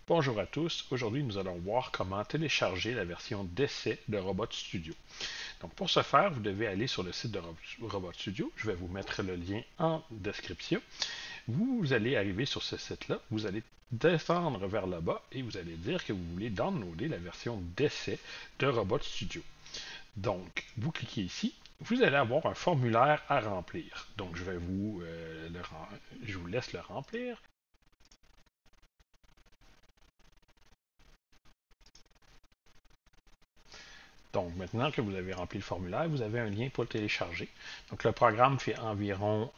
Bonjour à tous, aujourd'hui nous allons voir comment télécharger la version d'essai de Robot Studio. Donc pour ce faire, vous devez aller sur le site de Robot Studio, je vais vous mettre le lien en description. Vous allez arriver sur ce site-là, vous allez descendre vers le bas et vous allez dire que vous voulez downloader la version d'essai de Robot Studio. Donc vous cliquez ici, vous allez avoir un formulaire à remplir. Donc je vous laisse le remplir. Donc, maintenant que vous avez rempli le formulaire, vous avez un lien pour le télécharger. Donc, le programme fait environ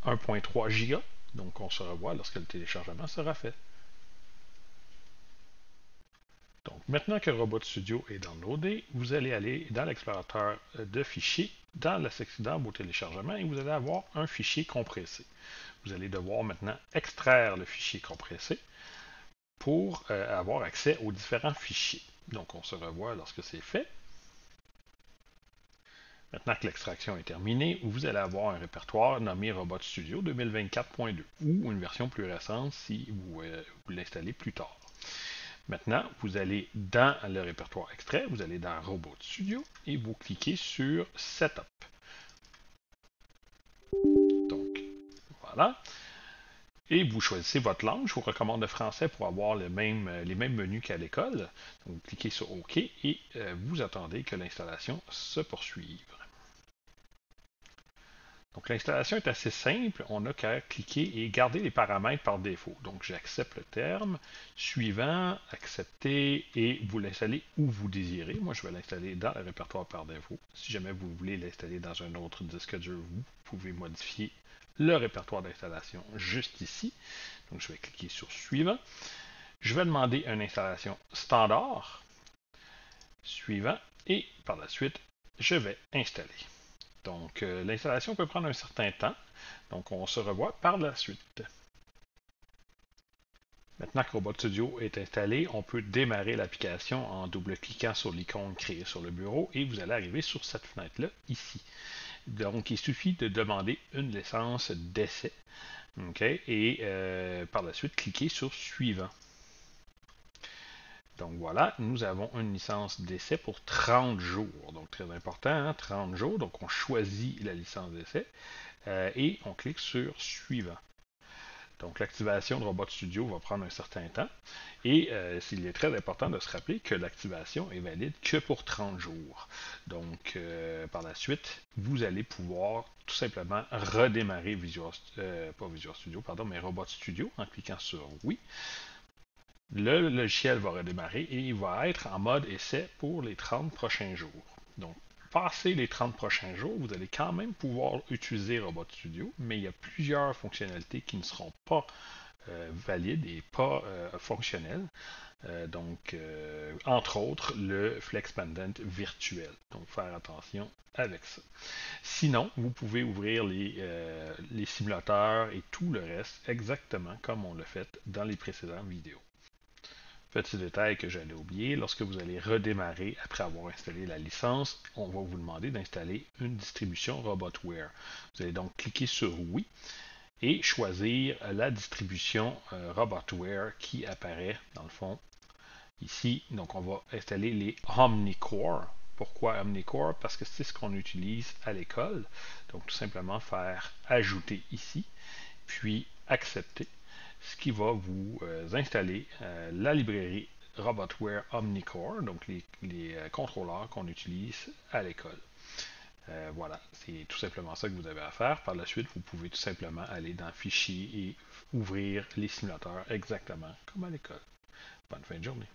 1,3 giga. Donc, on se revoit lorsque le téléchargement sera fait. Donc, maintenant que Robot Studio est downloadé, vous allez aller dans l'explorateur de fichiers, dans la section dans vos téléchargements, et vous allez avoir un fichier compressé. Vous allez devoir maintenant extraire le fichier compressé pour avoir accès aux différents fichiers. Donc, on se revoit lorsque c'est fait. Maintenant que l'extraction est terminée, vous allez avoir un répertoire nommé Robot Studio 2024.2 ou une version plus récente si vous l'installez plus tard. Maintenant, vous allez dans le répertoire extrait, vous allez dans Robot Studio et vous cliquez sur Setup. Donc, voilà. Et vous choisissez votre langue. Je vous recommande le français pour avoir les mêmes menus qu'à l'école. Donc, vous cliquez sur OK et vous attendez que l'installation se poursuive. Donc l'installation est assez simple, on n'a qu'à cliquer et garder les paramètres par défaut. Donc j'accepte le terme, suivant, accepter et vous l'installez où vous désirez. Moi je vais l'installer dans le répertoire par défaut. Si jamais vous voulez l'installer dans un autre disque dur, vous pouvez modifier le répertoire d'installation juste ici. Donc je vais cliquer sur suivant. Je vais demander une installation standard, suivant, et par la suite, je vais installer. Donc, l'installation peut prendre un certain temps. Donc, on se revoit par la suite. Maintenant que Robot Studio est installé, on peut démarrer l'application en double-cliquant sur l'icône créée sur le bureau et vous allez arriver sur cette fenêtre-là, ici. Donc, il suffit de demander une licence d'essai. Okay, et par la suite, cliquer sur Suivant. Donc voilà, nous avons une licence d'essai pour 30 jours. Donc très important, hein, 30 jours. Donc on choisit la licence d'essai et on clique sur Suivant. Donc l'activation de Robot Studio va prendre un certain temps et il est très important de se rappeler que l'activation est valide que pour 30 jours. Donc par la suite, vous allez pouvoir tout simplement redémarrer pas Visual Studio, pardon, mais Robot Studio en cliquant sur Oui. Le logiciel va redémarrer et il va être en mode essai pour les 30 prochains jours. Donc, passé les 30 prochains jours, vous allez quand même pouvoir utiliser Robot Studio, mais il y a plusieurs fonctionnalités qui ne seront pas valides et pas fonctionnelles. Entre autres, le Flex Pendant virtuel. Donc, faire attention avec ça. Sinon, vous pouvez ouvrir les simulateurs et tout le reste exactement comme on l'a fait dans les précédentes vidéos. Petit détail que j'allais oublier, lorsque vous allez redémarrer après avoir installé la licence, on va vous demander d'installer une distribution Robotware. Vous allez donc cliquer sur Oui et choisir la distribution Robotware qui apparaît dans le fond ici. Donc on va installer les OmniCore. Pourquoi OmniCore? Parce que c'est ce qu'on utilise à l'école. Donc tout simplement faire ajouter ici, puis accepter, ce qui va vous installer la librairie Robotware OmniCore, donc les contrôleurs qu'on utilise à l'école. Voilà, c'est tout simplement ça que vous avez à faire. Par la suite, vous pouvez tout simplement aller dans Fichier et ouvrir les simulateurs exactement comme à l'école. Bonne fin de journée.